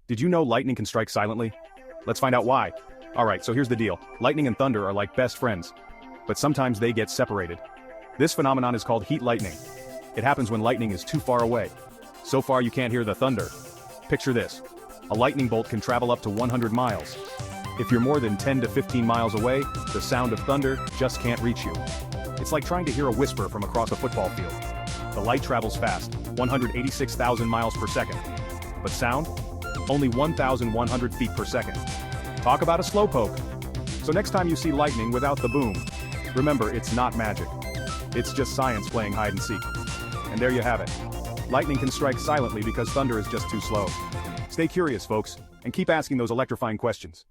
Did you know lightning can strike silently? Let's find out why. Alright, so here's the deal. Lightning and thunder are like best friends. But sometimes they get separated. This phenomenon is called heat lightning. It happens when lightning is too far away. So far you can't hear the thunder. Picture this. A lightning bolt can travel up to 100 miles. If you're more than 10 to 15 miles away, the sound of thunder just can't reach you. It's like trying to hear a whisper from across a football field. The light travels fast, 186,000 miles per second. But sound? Only 1,100 feet per second. Talk about a slowpoke. So next time you see lightning without the boom, remember it's not magic. It's just science playing hide and seek. And there you have it. Lightning can strike silently because thunder is just too slow. Stay curious, folks, and keep asking those electrifying questions.